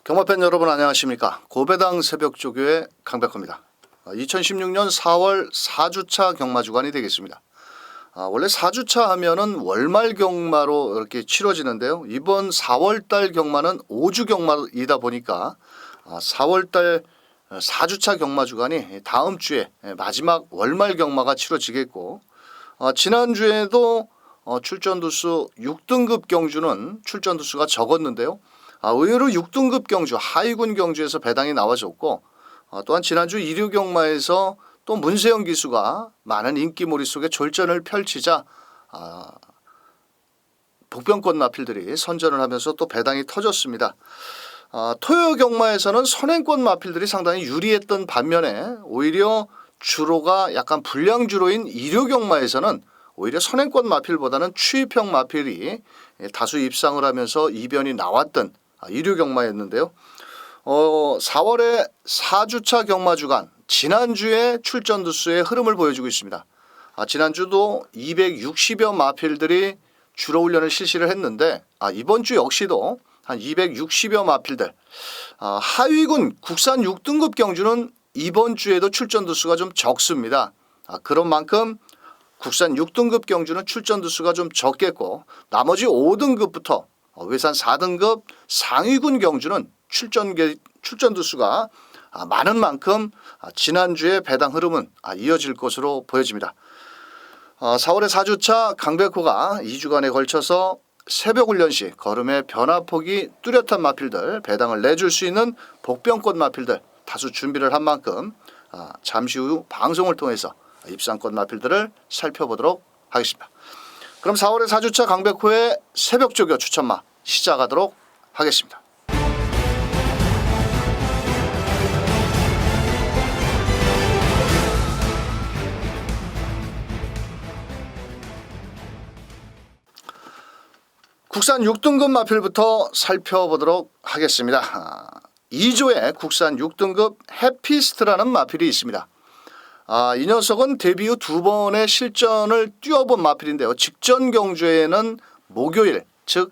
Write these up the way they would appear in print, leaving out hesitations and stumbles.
경마팬 여러분 안녕하십니까. 고배당 새벽조교의 강백호입니다. 2016년 4월 4주차 경마주간이 되겠습니다. 원래 4주차 하면은 월말 경마로 이렇게 치러지는데요. 이번 4월달 경마는 5주 경마이다 보니까 4월달 4주차 경마주간이 다음 주에 마지막 월말 경마가 치러지겠고, 지난주에도 출전두수 6등급 경주는 출전두수가 적었는데요. 의외로 6등급 경주, 하위군 경주에서 배당이 나와줬고, 또한 지난주 1류 경마에서 또 문세영 기수가 많은 인기몰이 속에 졸전을 펼치자 복병권 마필들이 선전을 하면서 또 배당이 터졌습니다. 토요 경마에서는 선행권 마필들이 상당히 유리했던 반면에 오히려 주로가 약간 불량주로인 2류 경마에서는 오히려 선행권 마필보다는 추입형 마필이 다수 입상을 하면서 이변이 나왔던 2류 경마였는데요. 4월의 4주차 경마주간 지난주에 출전두수의 흐름을 보여주고 있습니다. 지난주도 260여 마필들이 주로 훈련을 실시를 했는데 이번 주 역시도 한 260여 마필들, 하위군 국산 6등급 경주는 이번 주에도 출전두수가 좀 적습니다. 그런 만큼 국산 6등급 경주는 출전두수가 좀 적겠고, 나머지 5등급부터 외산 4등급 상위군 경주는 출전두수가 많은 만큼 지난주의 배당 흐름은 이어질 것으로 보여집니다. 4월의 4주차 강백호가 2주간에 걸쳐서 새벽 훈련 시 걸음의 변화폭이 뚜렷한 마필들, 배당을 내줄 수 있는 복병권 마필들 다수 준비를 한 만큼 잠시 후 방송을 통해서 입상권 마필들을 살펴보도록 하겠습니다. 그럼 4월의 4주차 강백호의 새벽조교 추천마 시작하도록 하겠습니다. 국산 6등급 마필부터 살펴보도록 하겠습니다. 2조에 국산 6등급 해피스트라는 마필이 있습니다. 이 녀석은 데뷔 후 2번의 실전을 뛰어본 마필인데요. 직전 경주에는 목요일, 즉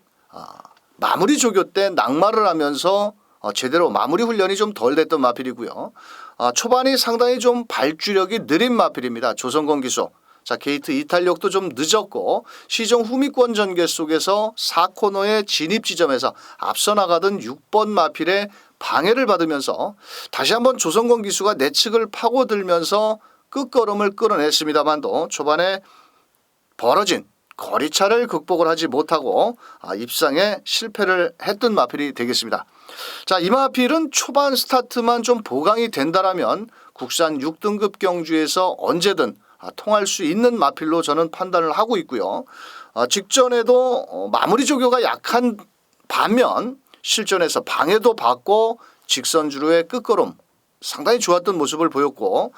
마무리 조교 때 낙마를 하면서 제대로 마무리 훈련이 좀 덜 됐던 마필이고요. 초반이 상당히 좀 발주력이 느린 마필입니다. 조선권 기수. 게이트 이탈력도 좀 늦었고, 시정 후미권 전개 속에서 4코너의 진입 지점에서 앞서 나가던 6번 마필의 방해를 받으면서 다시 한번 조선권 기수가 내측을 파고들면서 끝걸음을 끌어냈습니다만도 초반에 벌어진 거리차를 극복을 하지 못하고 입상에 실패를 했던 마필이 되겠습니다. 이 마필은 초반 스타트만 좀 보강이 된다라면 국산 6등급 경주에서 언제든 통할 수 있는 마필로 저는 판단을 하고 있고요. 직전에도 마무리 조교가 약한 반면 실전에서 방해도 받고 직선주로의 끝걸음 상당히 좋았던 모습을 보였고,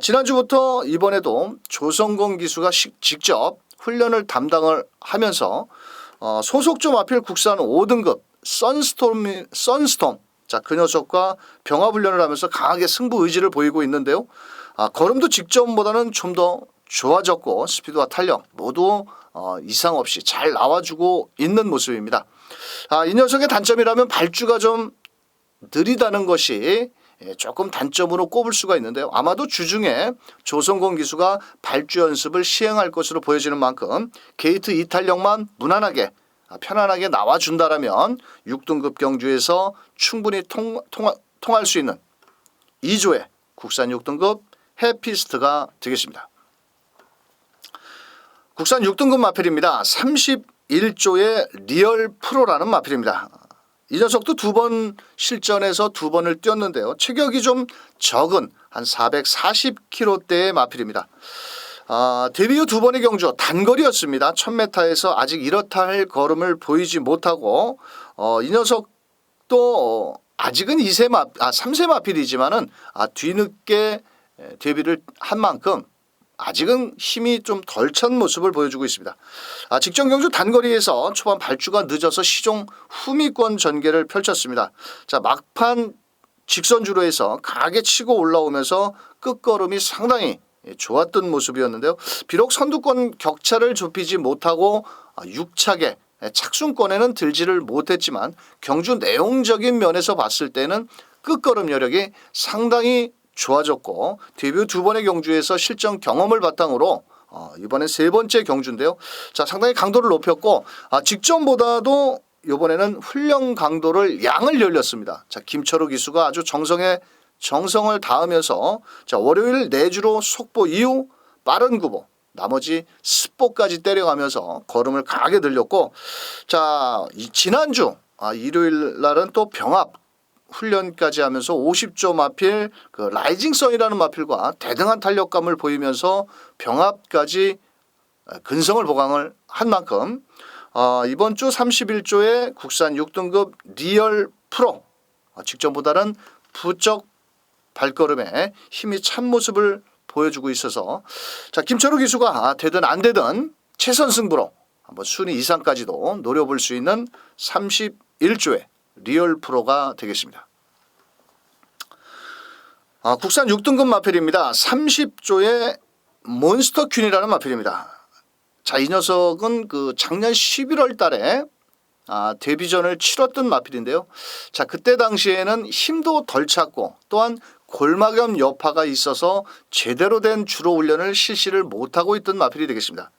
지난주부터 이번에도 조성공 기수가 직접 훈련을 담당을 하면서 소속조 마필 국산 5등급 선스톰 그 녀석과 병합훈련을 하면서 강하게 승부 의지를 보이고 있는데요. 걸음도 직전보다는 좀 더 좋아졌고 스피드와 탄력 모두 이상 없이 잘 나와주고 있는 모습입니다. 이 녀석의 단점이라면 발주가 좀 느리다는 것이 조금 단점으로 꼽을 수가 있는데요. 아마도 주중에 조성공 기수가 발주 연습을 시행할 것으로 보여지는 만큼 게이트 이탈력만 무난하게 편안하게 나와준다라면 6등급 경주에서 충분히 통할 수 있는 2조의 국산 6등급 해피스트가 되겠습니다. 국산 6등급 마필입니다. 31조의 리얼 프로라는 마필입니다. 이 녀석도 2번 실전에서 2번을 뛰었는데요. 체격이 좀 적은 한 440kg대의 마필입니다. 데뷔 후 2번의 경주 단거리였습니다. 1000m에서 아직 이렇다 할 걸음을 보이지 못하고 이 녀석도 아직은 3세 마필이지만은 뒤늦게 데뷔를 한 만큼 아직은 힘이 좀 덜 찬 모습을 보여주고 있습니다. 직전 경주 단거리에서 초반 발주가 늦어서 시종 후미권 전개를 펼쳤습니다. 자, 막판 직선주로 해서 강하게 치고 올라오면서 끝걸음이 상당히 좋았던 모습이었는데요. 비록 선두권 격차를 좁히지 못하고 유차게 착순권에는 들지를 못했지만 경주 내용적인 면에서 봤을 때는 끝걸음 여력이 상당히 좋아졌고 데뷔 두 번의 경주에서 실전 경험을 바탕으로 이번엔 세 번째 경주인데요. 자, 상당히 강도를 높였고 직전보다도 이번에는 훈련 강도를 양을 열렸습니다. 자, 김철우 기수가 아주 정성을 다하면서 자, 월요일 내주로 속보 이후 빠른 구보 나머지 스포까지 때려가면서 걸음을 강하게 늘렸고 자, 지난주 일요일 날은 또 병합 훈련까지 하면서 50조 마필 그 라이징 선이라는 마필과 대등한 탄력감을 보이면서 병합까지 근성을 보강을 한 만큼 이번 주 31조의 국산 6등급 리얼 프로 직전보다는 부쩍 발걸음에 힘이 찬 모습을 보여주고 있어서 자, 김철우 기수가 되든 안 되든 최선 승부로 한번 순위 이상까지도 노려볼 수 있는 31조의 리얼 프로가 되겠습니다. 국산 6등급 마필입니다. 30조의 몬스터 퀸이라는 마필입니다. 자, 이 녀석은 그 작년 11월 달에 데뷔전을 치렀던 마필인데요. 자, 그때 당시에는 힘도 덜 찼고 또한 골마겸 여파가 있어서 제대로 된 주로 훈련을 실시를 못하고 있던 마필이 되겠습니다.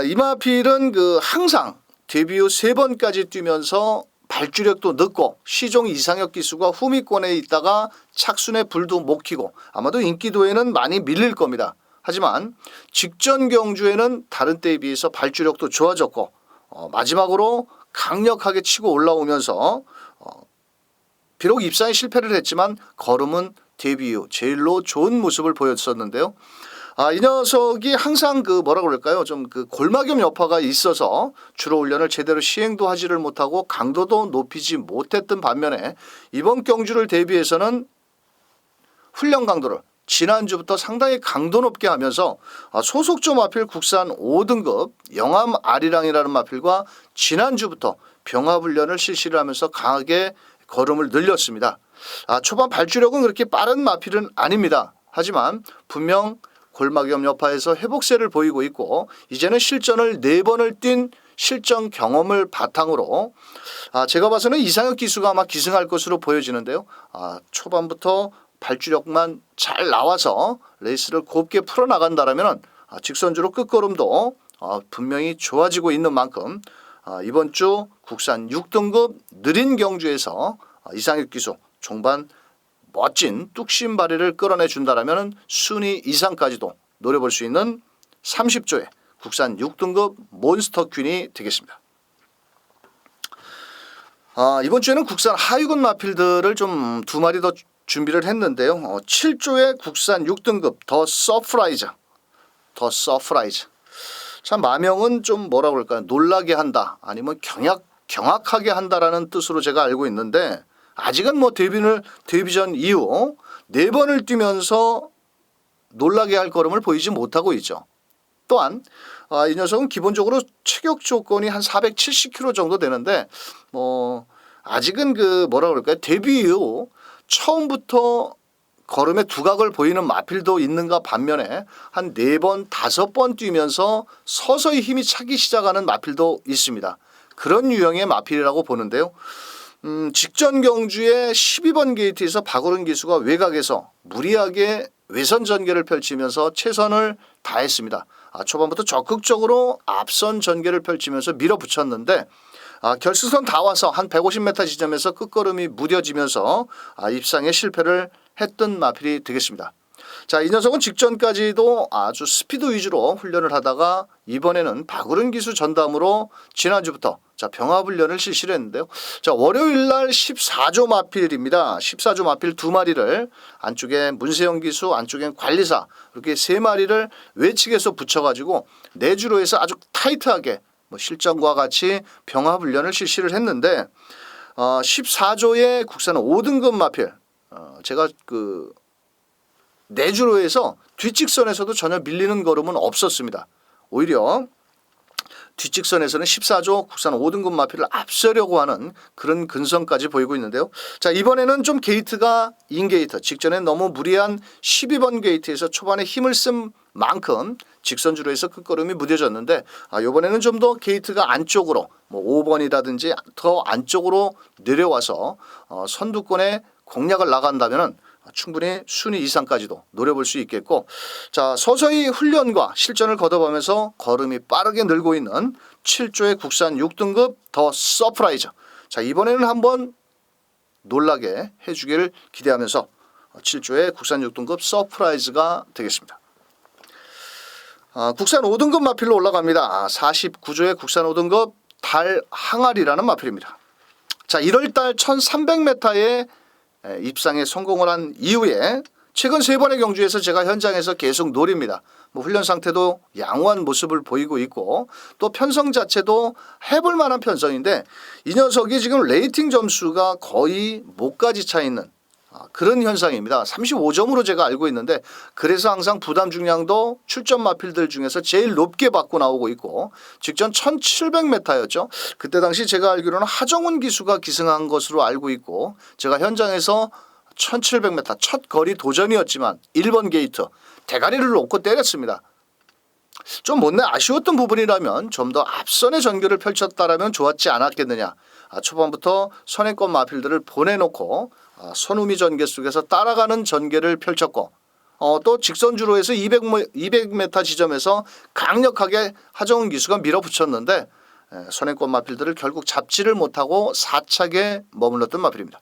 이 마필은 그 항상 데뷔 후 3번까지 뛰면서 발주력도 늦고 시종 이상혁 기수가 후미권에 있다가 착순에 불도 못 켜고 아마도 인기도에는 많이 밀릴 겁니다. 하지만 직전 경주에는 다른 때에 비해서 발주력도 좋아졌고 마지막으로 강력하게 치고 올라오면서 비록 입상에 실패를 했지만 걸음은 데뷔 후 제일로 좋은 모습을 보였었는데요. 이 녀석이 항상 그 뭐라 그럴까요? 좀 그 골마겸 여파가 있어서 주로 훈련을 제대로 시행도 하지를 못하고 강도도 높이지 못했던 반면에 이번 경주를 대비해서는 훈련 강도를 지난주부터 상당히 강도 높게 하면서 소속조 마필 국산 5등급 영암 아리랑이라는 마필과 지난주부터 병합 훈련을 실시를 하면서 강하게 걸음을 늘렸습니다. 초반 발주력은 그렇게 빠른 마필은 아닙니다. 하지만 분명 골마겸 여파에서 회복세를 보이고 있고 이제는 실전을 4번을 뛴 실전 경험을 바탕으로 제가 봐서는 이상혁 기수가 아마 기승할 것으로 보여지는데요. 초반부터 발주력만 잘 나와서 레이스를 곱게 풀어나간다면 직선주로 끝걸음도 분명히 좋아지고 있는 만큼 이번 주 국산 6등급 느린 경주에서 이상혁 기수 종반 멋진 뚝심 발휘를 끌어내 준다라면 순위 이상까지도 노려볼 수 있는 30조의 국산 6등급 몬스터 퀸이 되겠습니다. 이번 주에는 국산 하위군 마필들을 좀 2마리 더 준비를 했는데요. 7조의 국산 6등급 더 서프라이즈. 참 마명은 좀 뭐라 그럴까요? 놀라게 한다 아니면 경악하게 한다라는 뜻으로 제가 알고 있는데 아직은 뭐 데뷔전 이후 4번을 뛰면서 놀라게 할 걸음을 보이지 못하고 있죠. 또한 이 녀석은 기본적으로 체격 조건이 한 470kg 정도 되는데 아직은 그 뭐라 그럴까요? 데뷔 이후 처음부터 걸음의 두각을 보이는 마필도 있는가 반면에 한 4번, 5번 뛰면서 서서히 힘이 차기 시작하는 마필도 있습니다. 그런 유형의 마필이라고 보는데요. 직전 경주에 12번 게이트에서 박오른 기수가 외곽에서 무리하게 외선 전개를 펼치면서 최선을 다했습니다. 초반부터 적극적으로 앞선 전개를 펼치면서 밀어붙였는데 결승선 다 와서 한 150m 지점에서 끝걸음이 무뎌지면서 입상에 실패를 했던 마필이 되겠습니다. 자, 이 녀석은 직전까지도 아주 스피드 위주로 훈련을 하다가 이번에는 박오른 기수 전담으로 지난주부터 병합 훈련을 실시를 했는데요. 자, 월요일 날 14조 마필입니다. 14조 마필 2마리를 안쪽에 문세영 기수, 안쪽엔 관리사 이렇게 3마리를 외측에서 붙여가지고 내주로 해서 아주 타이트하게 실전과 같이 병합 훈련을 실시를 했는데 14조의 국산 5등급 마필 제가 그 내주로 해서 뒷직선에서도 전혀 밀리는 걸음은 없었습니다. 오히려 뒷직선에서는 14조 국산 5등급 마필을 앞서려고 하는 그런 근성까지 보이고 있는데요. 자, 이번에는 좀 게이트가 인게이트, 직전에 너무 무리한 12번 게이트에서 초반에 힘을 쓴 만큼 직선주로 해서 끝걸음이 무뎌졌는데, 이번에는 좀 더 게이트가 안쪽으로 뭐 5번이라든지 더 안쪽으로 내려와서 선두권에 공략을 나간다면은 충분히 순위 이상까지도 노려볼 수 있겠고, 자, 서서히 훈련과 실전을 거듭하면서 걸음이 빠르게 늘고 있는 7조의 국산 6등급 더 서프라이즈. 자, 이번에는 한번 놀라게 해주기를 기대하면서 7조의 국산 6등급 서프라이즈가 되겠습니다. 국산 5등급 마필로 올라갑니다. 49조의 국산 5등급 달 항아리라는 마필입니다. 자, 1월달 1300m에 입상에 성공을 한 이후에 최근 3번의 경주에서 제가 현장에서 계속 노립니다. 뭐 훈련 상태도 양호한 모습을 보이고 있고, 또 편성 자체도 해볼 만한 편성인데, 이 녀석이 지금 레이팅 점수가 거의 목까지 차 있는 그런 현상입니다. 35점으로 제가 알고 있는데, 그래서 항상 부담 중량도 출전 마필들 중에서 제일 높게 받고 나오고 있고, 직전 1700m였죠. 그때 당시 제가 알기로는 하정훈 기수가 기승한 것으로 알고 있고, 제가 현장에서 1700m 첫 거리 도전이었지만 1번 게이트 대가리를 놓고 때렸습니다. 좀 못내 아쉬웠던 부분이라면 좀 더 앞선의 전개를 펼쳤다라면 좋았지 않았겠느냐. 초반부터 선행권 마필들을 보내놓고 선우미 전개 속에서 따라가는 전개를 펼쳤고, 또 직선주로 해서 200m 지점에서 강력하게 하정훈 기수가 밀어붙였는데, 선행권 마필들을 결국 잡지를 못하고 4착에 머물렀던 마필입니다.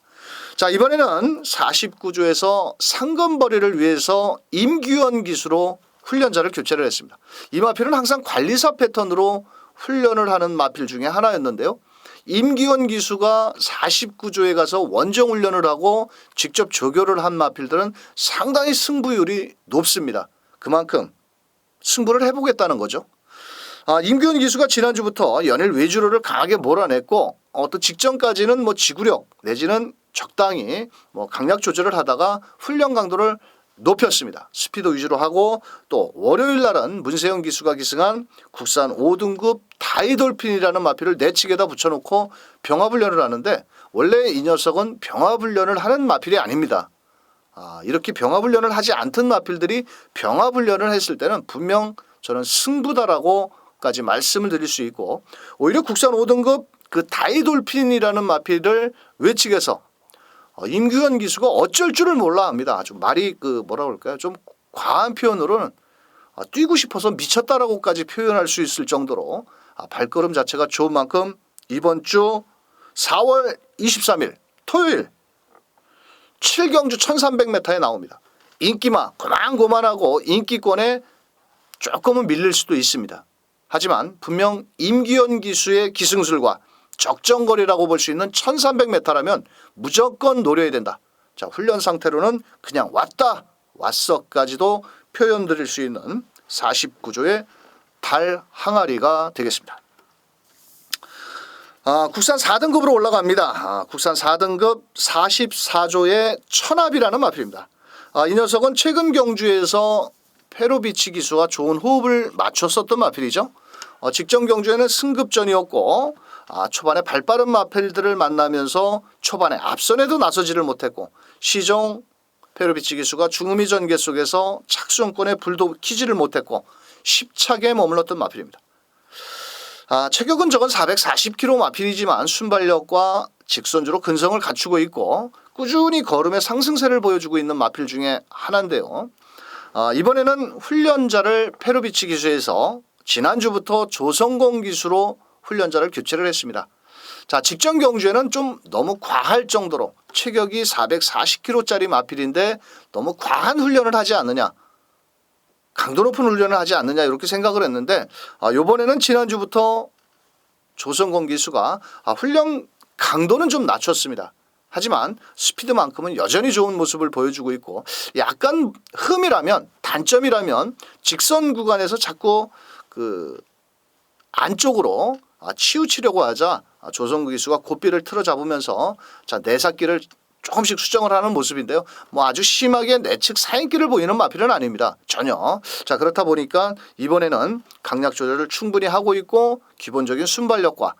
자, 이번에는 49조에서 상금벌이를 위해서 임규현 기수로 훈련자를 교체를 했습니다. 이 마필은 항상 관리사 패턴으로 훈련을 하는 마필 중에 하나였는데요. 임기원 기수가 49조에 가서 원정 훈련을 하고 직접 조교를 한 마필들은 상당히 승부율이 높습니다. 그만큼 승부를 해보겠다는 거죠. 임기원 기수가 지난주부터 연일 외주로를 강하게 몰아냈고, 또 직전까지는 뭐 지구력 내지는 적당히 뭐 강약 조절을 하다가 훈련 강도를 높였습니다. 스피드 위주로 하고, 또 월요일 날은 문세영 기수가 기승한 국산 5등급 다이돌핀이라는 마필을 내측에다 붙여놓고 병합훈련을 하는데, 원래 이 녀석은 병합훈련을 하는 마필이 아닙니다. 이렇게 병합훈련을 하지 않던 마필들이 병합훈련을 했을 때는 분명 저는 승부다라고까지 말씀을 드릴 수 있고, 오히려 국산 5등급 그 다이돌핀이라는 마필을 외측에서 임규현 기수가 어쩔 줄을 몰라 합니다. 아주 말이 뭐라 그럴까요? 좀 과한 표현으로는 뛰고 싶어서 미쳤다라고까지 표현할 수 있을 정도로 발걸음 자체가 좋은 만큼 이번 주 4월 23일 토요일 7경주 1300m에 나옵니다. 인기마 고만고만하고 인기권에 조금은 밀릴 수도 있습니다. 하지만 분명 임기현 기수의 기승술과 적정거리라고 볼 수 있는 1300m라면 무조건 노려야 된다. 자, 훈련 상태로는 그냥 왔어까지도 표현 드릴 수 있는 49조의 달 항아리가 되겠습니다. 국산 4등급으로 올라갑니다. 국산 4등급 44조의 천합이라는 마필입니다. 이 녀석은 최근 경주에서 페로비치 기수와 좋은 호흡을 맞췄었던 마필이죠. 직전 경주에는 승급전이었고, 초반에 발빠른 마필들을 만나면서 초반에 앞선에도 나서지를 못했고, 시종 페로비치 기수가 중음이 전개 속에서 착수권에 불도 키지를 못했고 10착에 머물렀던 마필입니다. 체격은 적은 440kg 마필이지만 순발력과 직선주로 근성을 갖추고 있고 꾸준히 걸음의 상승세를 보여주고 있는 마필 중에 하나인데요. 이번에는 훈련자를 페로비치 기수에서 지난주부터 조성공 기수로 훈련자를 교체를 했습니다. 자, 직전 경주에는 좀 너무 과할 정도로 체격이 440kg짜리 마필인데 너무 과한 훈련을 하지 않느냐, 강도 높은 훈련을 하지 않느냐 이렇게 생각을 했는데, 이번에는 지난주부터 조성공 기수가 훈련 강도는 좀 낮췄습니다. 하지만 스피드만큼은 여전히 좋은 모습을 보여주고 있고, 약간 흠이라면, 단점이라면 직선 구간에서 자꾸 안쪽으로 치우치려고 하자 조성국 기수가 고삐를 틀어 잡으면서 자, 내삭기를 조금씩 수정을 하는 모습인데요. 뭐 아주 심하게 내측 사인기를 보이는 마필은 아닙니다. 전혀. 자, 그렇다 보니까 이번에는 강약 조절을 충분히 하고 있고 기본적인 순발력과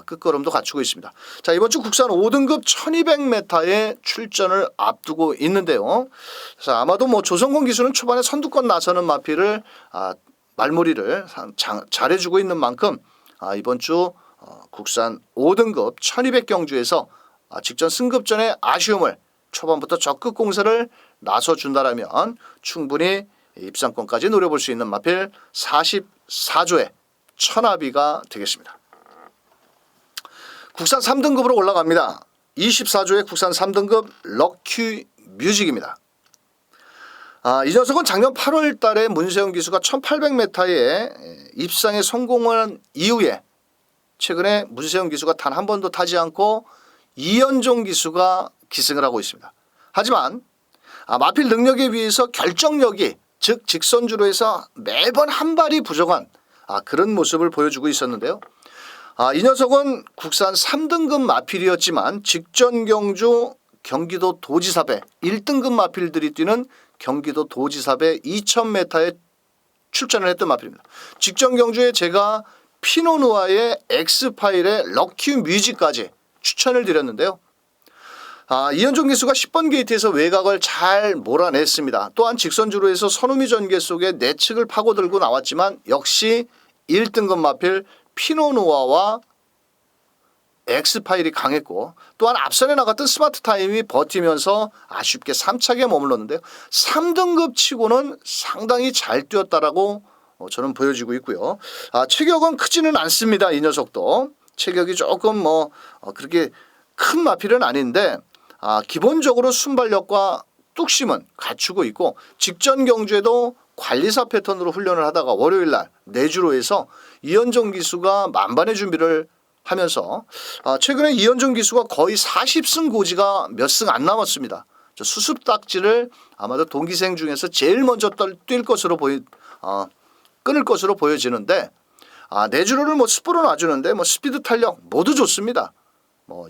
끝걸음도 갖추고 있습니다. 자, 이번 주 국산 5등급 1200m에 출전을 앞두고 있는데요. 그래서 아마도 뭐 조성공 기수는 초반에 선두권 나서는 마필을 말머리를 잘해주고 있는 만큼 이번 주 국산 5등급 1200경주에서 직전 승급전의 아쉬움을 초반부터 적극 공세를 나서준다라면 충분히 입상권까지 노려볼 수 있는 마필 44조의 천하비가 되겠습니다. 국산 3등급으로 올라갑니다. 24조의 국산 3등급 럭키 뮤직입니다. 이 녀석은 작년 8월 달에 문세영 기수가 1800m에 입상에 성공한 이후에 최근에 문세영 기수가 단 한 번도 타지 않고 이현종 기수가 기승을 하고 있습니다. 하지만 마필 능력에 비해서 결정력이 즉 직선주로 해서 매번 한 발이 부족한 그런 모습을 보여주고 있었는데요. 이 녀석은 국산 3등급 마필이었지만 직전 경주 경기도 도지사배 1등급 마필들이 뛰는 경기도 도지사배 2000m에 출전을 했던 마필입니다. 직전 경주에 제가 피노누아의 엑스파일의 럭키 뮤직까지 추천을 드렸는데요. 이현종 기수가 10번 게이트에서 외곽을 잘 몰아냈습니다. 또한 직선주로 해서 선우미 전개 속에 내측을 파고들고 나왔지만 역시 1등급 마필 피노누아와 엑스파일이 강했고 또한 앞선에 나갔던 스마트 타임이 버티면서 아쉽게 3착에 머물렀는데요. 3등급 치고는 상당히 잘 뛰었다라고 저는 보여지고 있고요. 체격은 크지는 않습니다. 이 녀석도 체격이 조금 그렇게 큰 마필은 아닌데 기본적으로 순발력과 뚝심은 갖추고 있고 직전 경주에도 관리사 패턴으로 훈련을 하다가 월요일날 내주로 해서 이현종 기수가 만반의 준비를 하면서 최근에 이현종 기수가 거의 40승 고지가 몇 승 안 남았습니다. 수습 딱지를 아마도 동기생 중에서 제일 먼저 뛸 것으로 끊을 것으로 보여지는데 내주로를 스프로 놔주는데 스피드 탄력 모두 좋습니다.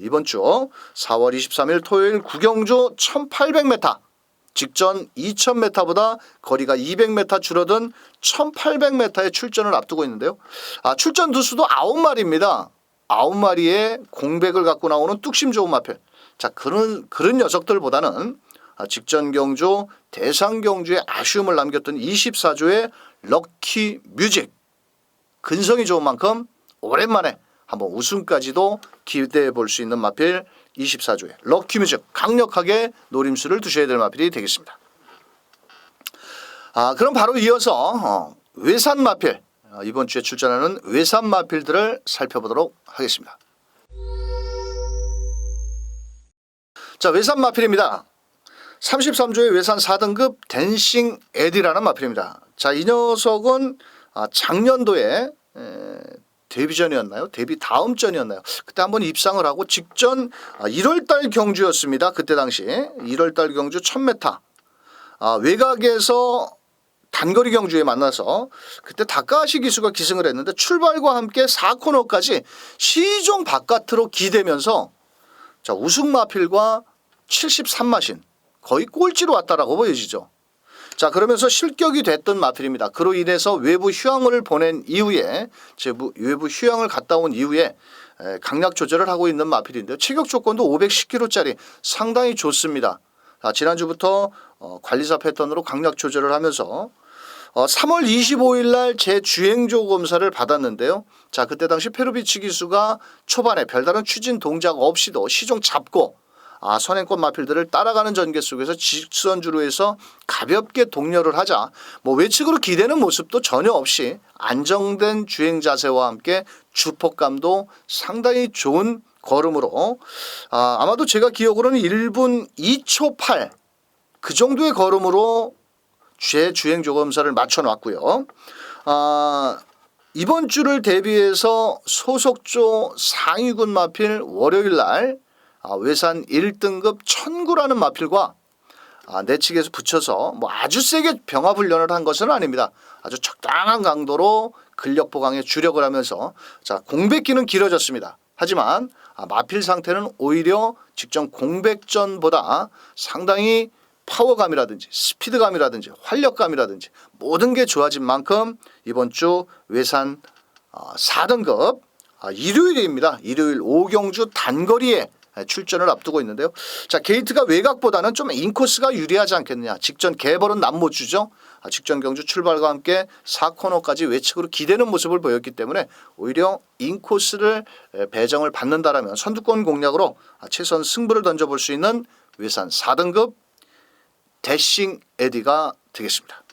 이번 주 4월 23일 토요일 구경주 1800m 직전 2000m보다 거리가 200m 줄어든 1800m에 출전을 앞두고 있는데요. 출전 두수도 9마리입니다. 9마리의 공백을 갖고 나오는 뚝심 좋은 마필. 자, 그런 녀석들보다는 직전 경주 대상 경주에 아쉬움을 남겼던 24조의 럭키 뮤직. 근성이 좋은 만큼 오랜만에 한번 우승까지도 기대해 볼 수 있는 마필 24조의 럭키 뮤직 강력하게 노림수를 두셔야 될 마필이 되겠습니다. 그럼 바로 이어서 외산 마필 이번 주에 출전하는 외산 마필들을 살펴보도록 하겠습니다. 자, 외산 마필입니다. 33조의 외산 4등급 댄싱 에디라는 마필입니다. 자, 이 녀석은 작년도에 데뷔전이었나요? 데뷔 다음 전이었나요? 그때 한번 입상을 하고 직전 1월달 경주였습니다. 그때 당시 1월달 경주 1000m 외곽에서 단거리 경주에 만나서 그때 다카하시 기수가 기승을 했는데 출발과 함께 4코너까지 시종 바깥으로 기대면서 우승 마필과 73마신 거의 꼴찌로 왔다라고 보여지죠. 자, 그러면서 실격이 됐던 마필입니다. 그로 인해서 외부 휴양을 보낸 이후에 외부 휴양을 갔다 온 이후에 강약 조절을 하고 있는 마필인데요. 체격 조건도 510kg짜리 상당히 좋습니다. 지난주부터 관리사 패턴으로 강약 조절을 하면서 3월 25일 날 제 주행조 검사를 받았는데요. 자, 그때 당시 페루비치 기수가 초반에 별다른 추진 동작 없이도 시종 잡고 선행권 마필들을 따라가는 전개 속에서 직선주로 해서 가볍게 동료를 하자 외측으로 기대는 모습도 전혀 없이 안정된 주행 자세와 함께 주폭감도 상당히 좋은 걸음으로 아마도 제가 기억으로는 1분 2초 8 그 정도의 걸음으로 제 주행 조검사를 맞춰놨고요. 이번 주를 대비해서 소속조 상위군 마필 월요일날 외산 1등급 천구라는 마필과 내측에서 붙여서 아주 세게 병합훈련을 한 것은 아닙니다. 아주 적당한 강도로 근력 보강에 주력을 하면서 공백기는 길어졌습니다. 하지만 마필 상태는 오히려 직전 공백전보다 상당히 파워감이라든지 스피드감이라든지 활력감이라든지 모든 게 좋아진 만큼 이번 주 외산 4등급 일요일입니다. 일요일 오경주 단거리에 출전을 앞두고 있는데요. 자, 게이트가 외곽보다는 좀 인코스가 유리하지 않겠느냐. 직전 개벌은 남모주죠. 직전 경주 출발과 함께 4코너까지 외측으로 기대는 모습을 보였기 때문에 오히려 인코스를 배정을 받는다라면 선두권 공략으로 최선 승부를 던져볼 수 있는 외산 4등급 대싱 에디가 되겠습니다.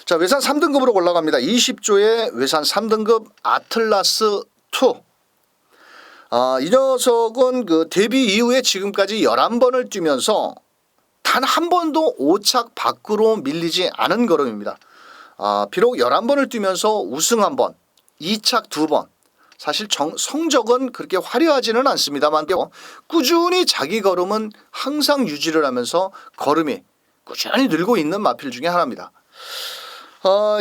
자, 외산 3등급으로 올라갑니다. 20조의 외산 3등급 아틀라스 2. 이 녀석은 그 데뷔 이후에 지금까지 11번을 뛰면서 단 한 번도 5착 밖으로 밀리지 않은 걸음입니다. 비록 11번을 뛰면서 우승 한 번, 2착 2번. 사실 성적은 그렇게 화려하지는 않습니다만 꾸준히 자기 걸음은 항상 유지를 하면서 걸음이 꾸준히 늘고 있는 마필 중에 하나입니다.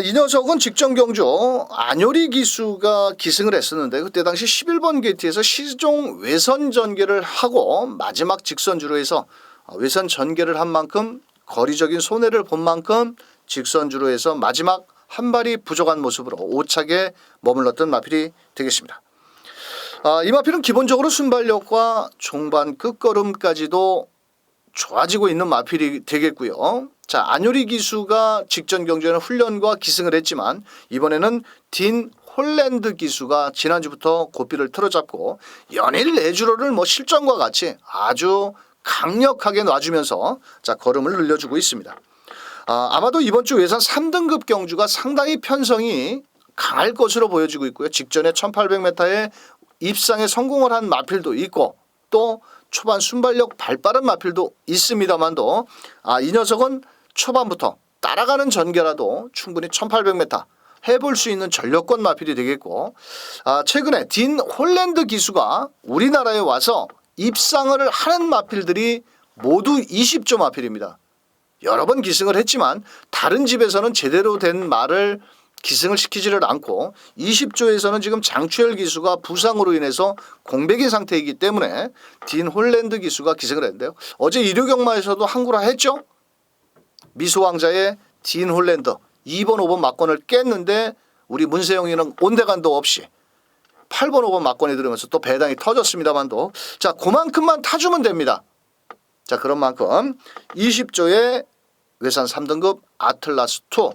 이 녀석은 직전 경주 안효리 기수가 기승을 했었는데 그때 당시 11번 게이트에서 시종 외선 전개를 하고 마지막 직선주로 해서 외선 전개를 한 만큼 거리적인 손해를 본 만큼 직선주로 해서 마지막 한 발이 부족한 모습으로 5착에 머물렀던 마필이 되겠습니다. 이 마필은 기본적으로 순발력과 종반 끝걸음까지도 좋아지고 있는 마필이 되겠고요. 자, 안효리 기수가 직전 경주에는 훈련과 기승을 했지만 이번에는 딘 홀랜드 기수가 지난주부터 고삐를 틀어잡고 연일 내주로를 실전과 같이 아주 강력하게 놔주면서 자, 걸음을 늘려주고 있습니다. 아마도 이번 주 외산 3등급 경주가 상당히 편성이 강할 것으로 보여지고 있고요. 직전에 1800m에 입상에 성공을 한 마필도 있고 또 초반 순발력 발빠른 마필도 있습니다만도 이 녀석은 초반부터 따라가는 전개라도 충분히 1800m 해볼 수 있는 전력권 마필이 되겠고 최근에 딘 홀랜드 기수가 우리나라에 와서 입상을 하는 마필들이 모두 20조 마필입니다. 여러 번 기승을 했지만 다른 집에서는 제대로 된 말을 기승을 시키지를 않고 20조에서는 지금 장추열 기수가 부상으로 인해서 공백인 상태이기 때문에 딘 홀랜드 기수가 기승을 했는데요. 어제 일요경마에서도 항구라 했죠. 미소왕자의 딘 홀랜드 2번 5번 막권을 깼는데 우리 문세영이는 온데간도 없이 8번 5번 막권이 들으면서 또 배당이 터졌습니다만도 자, 그만큼만 타주면 됩니다. 자, 그런 만큼 20조의 외산 3등급 아틀라스 2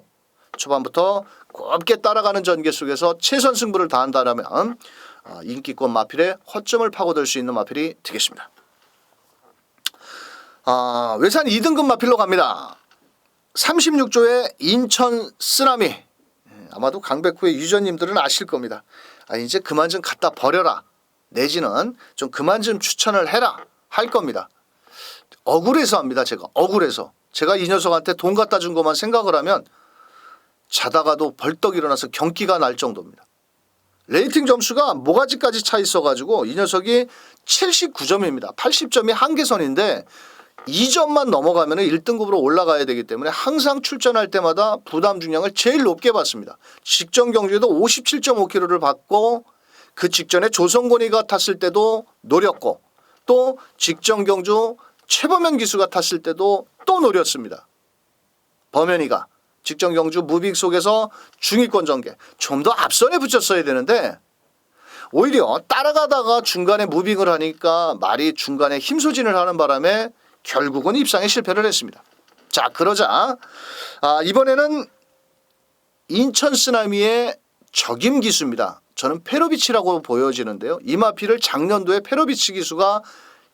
초반부터 곱게 따라가는 전개 속에서 최선 승부를 다한다면 인기권 마필의 허점을 파고들 수 있는 마필이 되겠습니다. 외산 2등급 마필로 갑니다. 36조의 인천 쓰나미. 아마도 강백호의 유저님들은 아실 겁니다. 이제 그만 좀 갖다 버려라. 내지는 좀 그만 좀 추천을 해라. 할 겁니다. 억울해서 합니다. 제가 억울해서. 제가 이 녀석한테 돈 갖다 준 것만 생각을 하면 자다가도 벌떡 일어나서 경기가 날 정도입니다. 레이팅 점수가 모가지까지 차 있어가지고 이 녀석이 79점입니다. 80점이 한계선인데 2점만 넘어가면 1등급으로 올라가야 되기 때문에 항상 출전할 때마다 부담 중량을 제일 높게 받습니다. 직전 경주에도 57.5kg를 받고 그 직전에 조성곤이가 탔을 때도 노렸고 또 직전 경주 최범현 기수가 탔을 때도 또 노렸습니다. 범현이가 직전 경주 무빙 속에서 중위권 전개 좀 더 앞선에 붙였어야 되는데 오히려 따라가다가 중간에 무빙을 하니까 말이 중간에 힘소진을 하는 바람에 결국은 입상에 실패를 했습니다. 자, 그러자 이번에는 인천 쓰나미의 적임 기수입니다. 저는 페로비치라고 보여지는데요. 이 마필을 작년도에 페로비치 기수가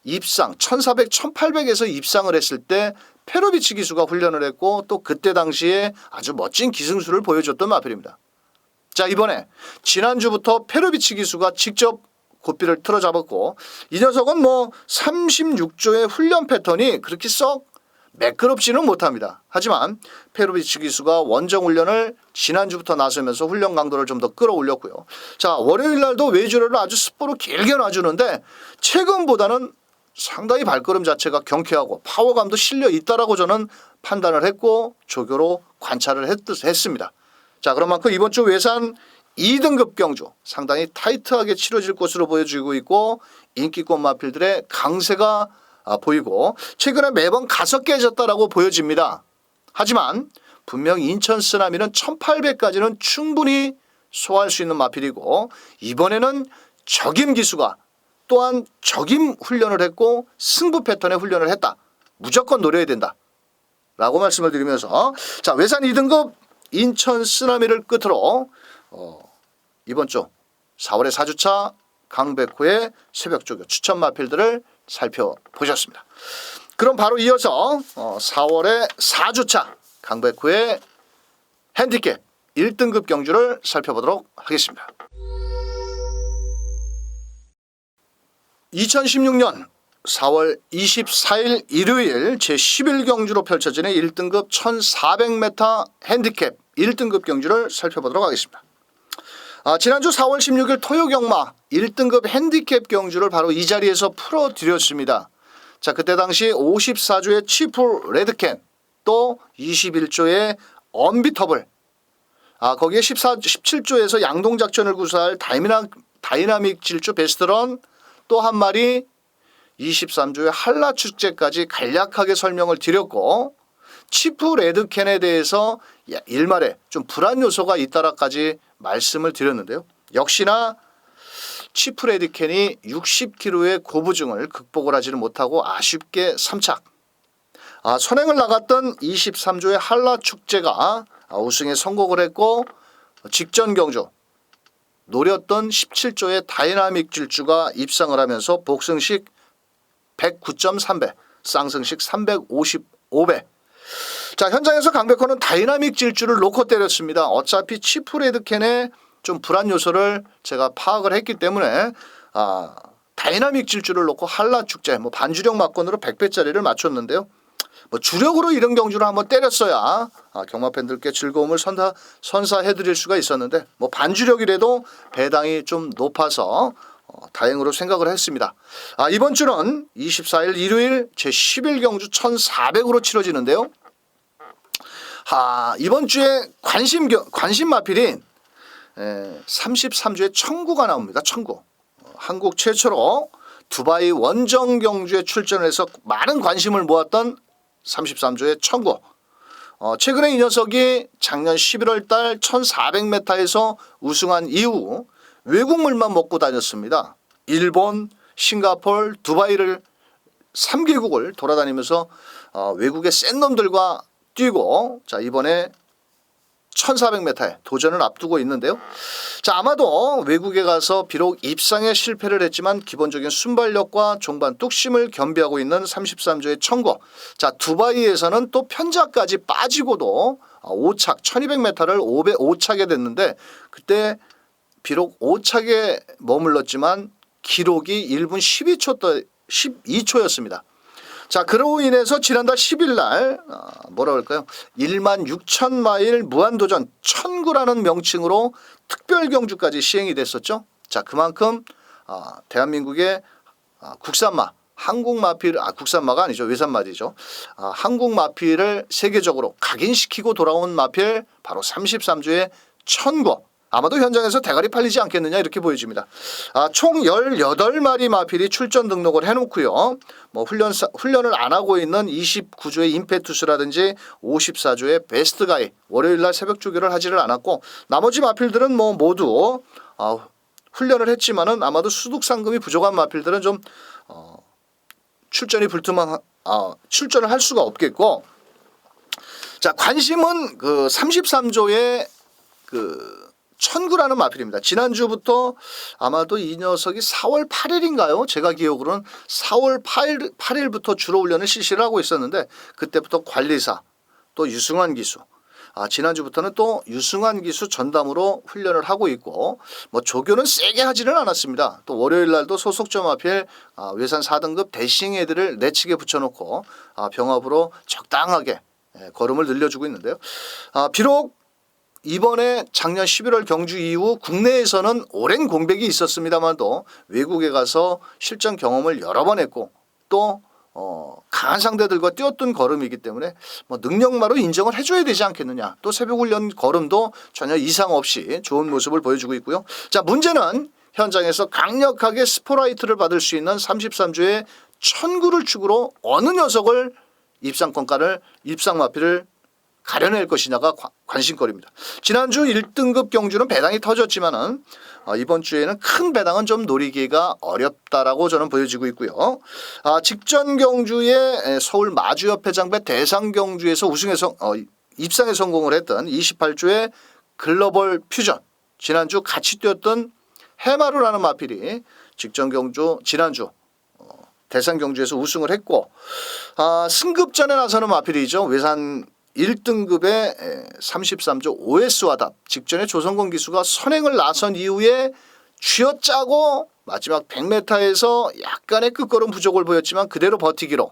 입상 1400, 1800에서 입상을 했을 때 페로비치 기수가 훈련을 했고 또 그때 당시에 아주 멋진 기승수를 보여줬던 마필입니다. 자, 이번에 지난주부터 페로비치 기수가 직접 고삐를 틀어잡았고 이 녀석은 36조의 훈련 패턴이 그렇게 썩 매끄럽지는 못합니다. 하지만 페로비치 기수가 원정 훈련을 지난주부터 나서면서 훈련 강도를 좀 더 끌어올렸고요. 자, 월요일 날도 외주로를 아주 스포로 길게 놔주는데 최근보다는 상당히 발걸음 자체가 경쾌하고 파워감도 실려 있다라고 저는 판단을 했고 조교로 관찰을 했습니다. 자, 그런 만큼 이번 주 외산 2등급 경주 상당히 타이트하게 치러질 것으로 보여지고 있고 인기권 마필들의 강세가 보이고 최근에 매번 가서 깨졌다라고 보여집니다. 하지만 분명 인천 쓰나미는 1800까지는 충분히 소화할 수 있는 마필이고 이번에는 적임 기수가 또한 적임 훈련을 했고 승부 패턴의 훈련을 했다. 무조건 노려야 된다. 라고 말씀을 드리면서 자 외산 2등급 인천 쓰나미를 끝으로 이번 주 4월의 4주차 강백호의 새벽조교 추천 마필들을 살펴보셨습니다. 그럼 바로 이어서 4월의 4주차 강백호의 핸디캡 1등급 경주를 살펴보도록 하겠습니다. 2016년 4월 24일 일요일 제11경주로 펼쳐지는 1등급 1400m 핸디캡 1등급 경주를 살펴보도록 하겠습니다. 지난주 4월 16일 토요경마 1등급 핸디캡 경주를 바로 이 자리에서 풀어드렸습니다. 자, 그때 당시 54조의 치프 레드캔 또 21조의 언비터블 거기에 17조에서 양동작전을 구사할 다이나믹 질주 베스트런 또 한 마리 23조의 한라축제까지 간략하게 설명을 드렸고 치프 레드캔에 대해서 일말에 좀 불안 요소가 있다라까지 말씀을 드렸는데요. 역시나 치프 레드캔이 60kg의 고부증을 극복을 하지는 못하고 아쉽게 3착. 선행을 나갔던 23조의 한라축제가 우승에 성공을 했고 직전 경주 노렸던 17조의 다이나믹 질주가 입상을 하면서 복승식 109.3배, 쌍승식 355배. 자, 현장에서 강백호는 다이나믹 질주를 놓고 때렸습니다. 어차피 치프 레드캔의 좀 불안 요소를 제가 파악을 했기 때문에 다이나믹 질주를 놓고 한라축제 반주력 막건으로 100배짜리를 맞췄는데요. 주력으로 이런 경주를 한번 때렸어야 경마 팬들께 즐거움을 선사해드릴 수가 있었는데 반주력이라도 배당이 좀 높아서 다행으로 생각을 했습니다. 이번 주는 24일 일요일 제11경주 1400으로 치러지는데요. 이번 주에 관심 마필인 33주의 청구가 나옵니다. 청구. 한국 최초로 두바이 원정 경주에 출전을 해서 많은 관심을 모았던 33조의 청구. 최근에 이 녀석이 작년 11월 달 1400m에서 우승한 이후 외국물만 먹고 다녔습니다. 일본, 싱가포르, 두바이를 3개국을 돌아다니면서 외국의 센 놈들과 뛰고 자 이번에 1400m에 도전을 앞두고 있는데요. 자 아마도 외국에 가서 비록 입상에 실패를 했지만 기본적인 순발력과 종반 뚝심을 겸비하고 있는 33조의 청구. 자 두바이에서는 또 편자까지 빠지고도 5착 1200m를 5착에 됐는데 그때 비록 5착에 머물렀지만 기록이 1분 12초였습니다. 자, 그로 인해서 지난달 10일 날 뭐라 그럴까요? 16,000마일 무한도전 1009라는 명칭으로 특별 경주까지 시행이 됐었죠. 자, 그만큼 대한민국의 국산마, 한국마필, 국산마가 아니죠. 외산마디죠. 한국마필을 세계적으로 각인시키고 돌아온 마필 바로 33조의 1009. 아마도 현장에서 대가리 팔리지 않겠느냐 이렇게 보여집니다. 총 18마리 마필이 출전 등록을 해놓고요. 훈련을 안 하고 있는 29조의 임페투스라든지 54조의 베스트가이 월요일날 새벽 조교를 하지를 않았고 나머지 마필들은 모두 훈련을 했지만은 아마도 수득 상금이 부족한 마필들은 좀 출전이 출전을 할 수가 없겠고 자 관심은 그 33조의 천구라는 마필입니다. 지난주부터 아마도 이 녀석이 4월 8일인가요? 제가 기억으로는 4월 8일부터 주로 훈련을 실시를 하고 있었는데 그때부터 관리사 또 유승환 기수 지난주부터는 또 유승환 기수 전담으로 훈련을 하고 있고 조교는 세게 하지는 않았습니다. 또 월요일 날도 소속점 마필 외산 4등급 대싱 애들을 내치게 붙여놓고 병합으로 적당하게 걸음을 늘려주고 있는데요. 비록 이번에 작년 11월 경주 이후 국내에서는 오랜 공백이 있었습니다만도 외국에 가서 실전 경험을 여러 번 했고 또 강한 상대들과 뛰었던 걸음이기 때문에 뭐 능력마로 인정을 해줘야 되지 않겠느냐. 또 새벽훈련 걸음도 전혀 이상 없이 좋은 모습을 보여주고 있고요. 자, 문제는 현장에서 강력하게 스포라이트를 받을 수 있는 33주의 천구를 축으로 어느 녀석을 입상마피를 가려낼 것이냐가 관심거리입니다. 지난주 1등급 경주는 배당이 터졌지만은 이번 주에는 큰 배당은 좀 노리기가 어렵다라고 저는 보여지고 있고요. 직전 경주에 서울 마주협회 장배 대상 경주에서 우승해서 입상에 성공을 했던 28주의 글로벌 퓨전, 지난주 같이 뛰었던 해마루라는 마필이 직전 경주 지난주 대상 경주에서 우승을 했고, 승급전에 나서는 마필이죠. 외산 1등급의 33조 OS와 답, 직전에 조성권 기수가 선행을 나선 이후에 쥐어짜고 마지막 100m에서 약간의 끝걸음 부족을 보였지만 그대로 버티기로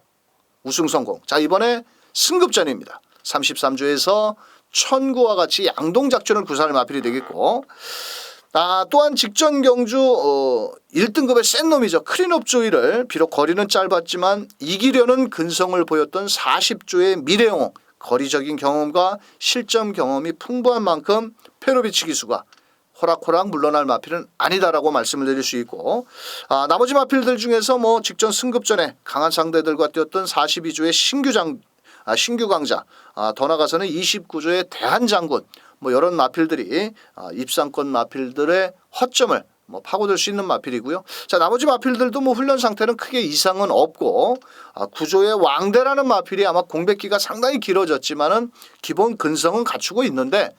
우승 성공. 자, 이번에 승급전입니다. 33조에서 천구와 같이 양동작전을 구사할 마필이 되겠고, 또한 직전 경주 1등급의 센 놈이죠. 크린업 조이를 비록 거리는 짧았지만 이기려는 근성을 보였던 40조의 미래영웅, 거리적인 경험과 실전 경험이 풍부한 만큼 페로비치 기수가 호락호락 물러날 마필은 아니다라고 말씀을 드릴 수 있고, 나머지 마필들 중에서 뭐 직전 승급전에 강한 상대들과 뛰었던 42조의 신규 강자, 더 나가서는 29조의 대한장군, 뭐 이런 마필들이 입상권 마필들의 허점을 파고들 수 있는 마필이고요. 자, 나머지 마필들도 뭐 훈련 상태는 크게 이상은 없고, 구조의 왕대라는 마필이 아마 공백기가 상당히 길어졌지만은 기본 근성은 갖추고 있는데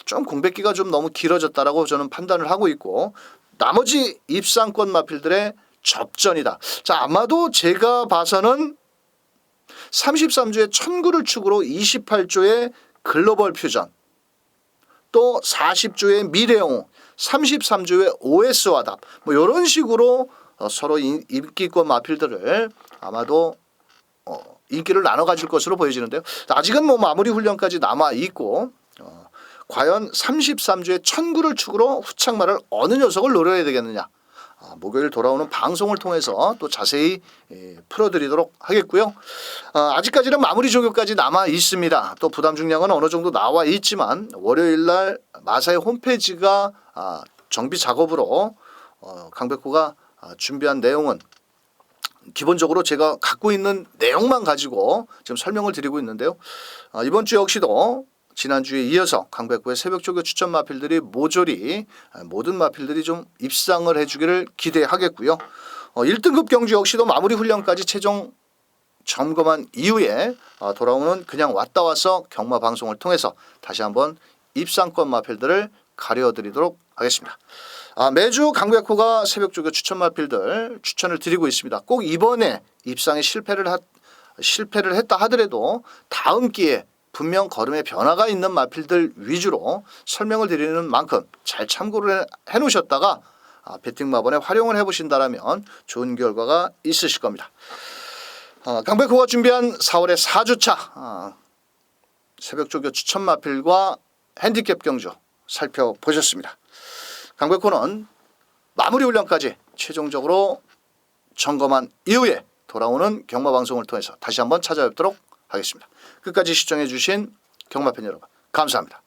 좀 공백기가 좀 너무 길어졌다라고 저는 판단을 하고 있고, 나머지 입상권 마필들의 접전이다. 자, 아마도 제가 봐서는 33조의 천구를 축으로 28조의 글로벌 퓨전, 또 40조의 미래영웅, 33조의 OS와 답, 뭐 이런 식으로 서로 인기권 마필들을 아마도 인기를 나눠 가질 것으로 보여지는데요. 아직은 뭐 마무리 훈련까지 남아 있고, 과연 33조의 천구를 축으로 후창말을 어느 녀석을 노려야 되겠느냐. 목요일 돌아오는 방송을 통해서 또 자세히 풀어드리도록 하겠고요. 아직까지는 마무리 조교까지 남아 있습니다. 또 부담 중량은 어느 정도 나와 있지만 월요일 날 마사의 홈페이지가 정비 작업으로 강백호가 준비한 내용은 기본적으로 제가 갖고 있는 내용만 가지고 지금 설명을 드리고 있는데요. 이번 주 역시도 지난주에 이어서 강백호의 새벽조교 추천 마필들이 모조리 모든 마필들이 좀 입상을 해주기를 기대하겠고요. 1등급 경주 역시도 마무리 훈련까지 최종 점검한 이후에 돌아오는 그냥 왔다 와서 경마 방송을 통해서 다시 한번 입상권 마필들을 가려드리도록 하겠습니다. 매주 강백호가 새벽조교 추천 마필들 추천을 드리고 있습니다. 꼭 이번에 입상에 실패를 했다 하더라도 다음 기회에 분명 걸음에 변화가 있는 마필들 위주로 설명을 드리는 만큼 잘 참고를 해놓으셨다가 배팅마번에 활용을 해보신다면 좋은 결과가 있으실 겁니다. 강백호가 준비한 4월의 4주차 새벽조교 추천 마필과 핸디캡 경주 살펴보셨습니다. 강백호는 마무리 훈련까지 최종적으로 점검한 이후에 돌아오는 경마방송을 통해서 다시 한번 찾아뵙도록 하겠습니다. 끝까지 시청해 주신 경마팬 여러분 감사합니다.